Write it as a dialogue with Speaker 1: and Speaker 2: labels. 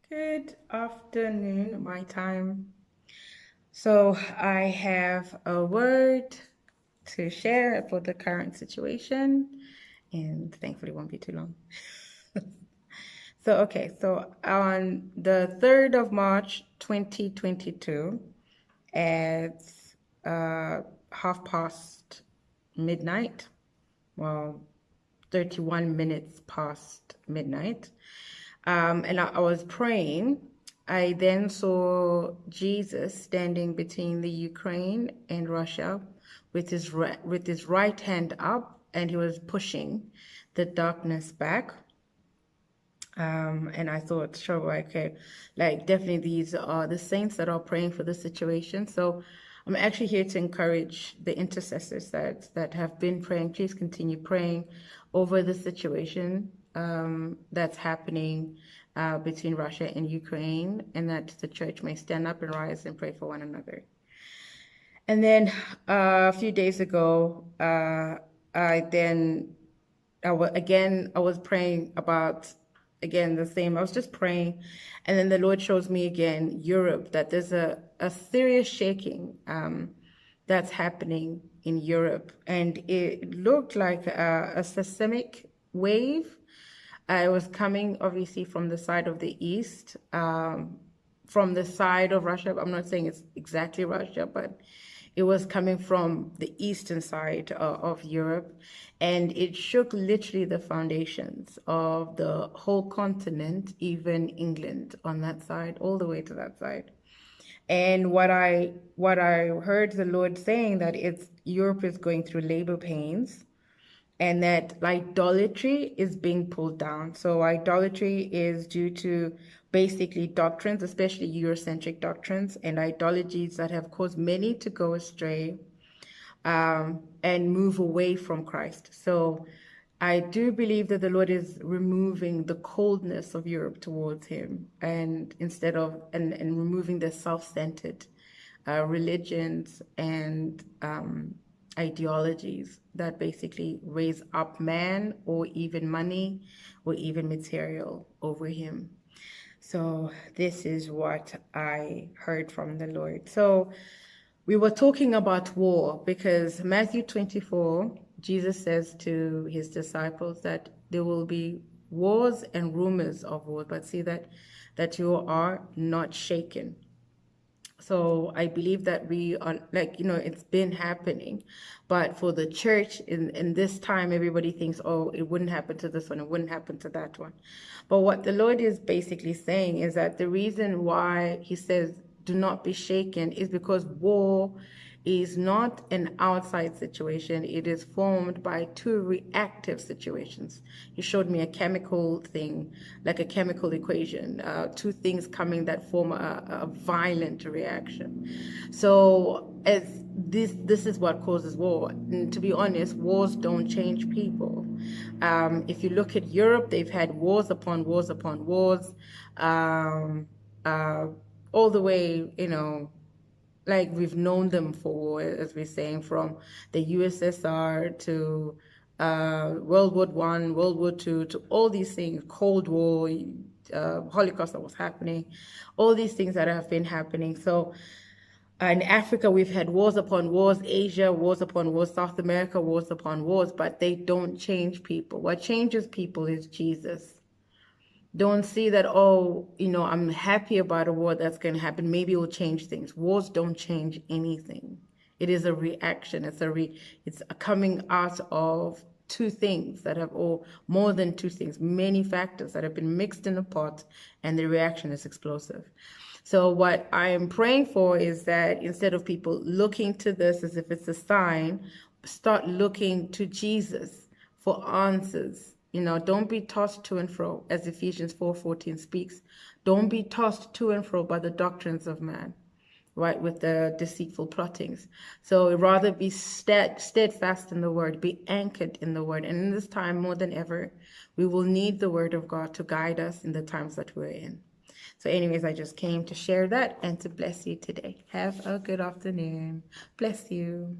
Speaker 1: Good afternoon, my time. So I have a word to share for the current situation, and thankfully it won't be too long. So on the 3rd of March, 2022, at uh, half past midnight, well, 31 minutes past midnight, and I was praying. I then saw Jesus standing between the Ukraine and Russia with his right hand up, and he was pushing the darkness back. And I thought, sure, okay, like definitely these are the saints that are praying for the situation. So I'm actually here to encourage the intercessors that have been praying. Please continue praying over the situation that's happening between Russia and Ukraine, and that the church may stand up and rise and pray for one another. And then a few days ago, I was praying about, again, the same. I was just praying. And then the Lord shows me again, Europe, that there's a serious shaking that's happening in Europe. And it looked like a seismic wave. It was coming obviously from the side of the east, from the side of Russia. I'm not saying it's exactly Russia, but it was coming from the eastern side of Europe, and it shook literally the foundations of the whole continent, even England on that side, all the way to that side. And what I heard the Lord saying, that it's Europe is going through labor pains, and that idolatry is being pulled down. So idolatry is due to basically doctrines, especially Eurocentric doctrines and ideologies that have caused many to go astray and move away from Christ. So I do believe that the Lord is removing the coldness of Europe towards Him, and instead of and removing the self-centered religions and ideologies that basically raise up man or even money or even material over him. So this is what I heard from the Lord. So we were talking about war because Matthew 24, Jesus says to his disciples that there will be wars and rumors of wars, but see that you are not shaken. So I believe that we are, like, it's been happening, but for the church in this time, everybody thinks, oh, it wouldn't happen to this one, it wouldn't happen to that one. But what the Lord is basically saying is that the reason why He says, do not be shaken, is because war is not an outside situation. It is formed by two reactive situations. He showed me a chemical thing, like a chemical equation, two things coming that form a violent reaction. So as this is what causes war. And to be honest, wars don't change people. If you look at Europe, they've had wars upon wars upon wars, all the way, like we've known them for, as we're saying, from the USSR to World War I, World War II, to all these things, Cold War, Holocaust that was happening, all these things that have been happening. So in Africa, we've had wars upon wars, Asia, wars upon wars, South America, wars upon wars, but they don't change people. What changes people is Jesus. Don't see that, oh, I'm happy about a war that's going to happen. Maybe it will change things. Wars don't change anything. It is a reaction. It's a coming out of two things that have, or more than two things, many factors that have been mixed in a pot, and the reaction is explosive. So what I am praying for is that instead of people looking to this as if it's a sign, start looking to Jesus for answers. Don't be tossed to and fro, as Ephesians 4:14 speaks. Don't be tossed to and fro by the doctrines of man, right, with the deceitful plottings. So rather be steadfast in the word, be anchored in the word. And in this time, more than ever, we will need the word of God to guide us in the times that we're in. So anyways, I just came to share that and to bless you today. Have a good afternoon. Bless you.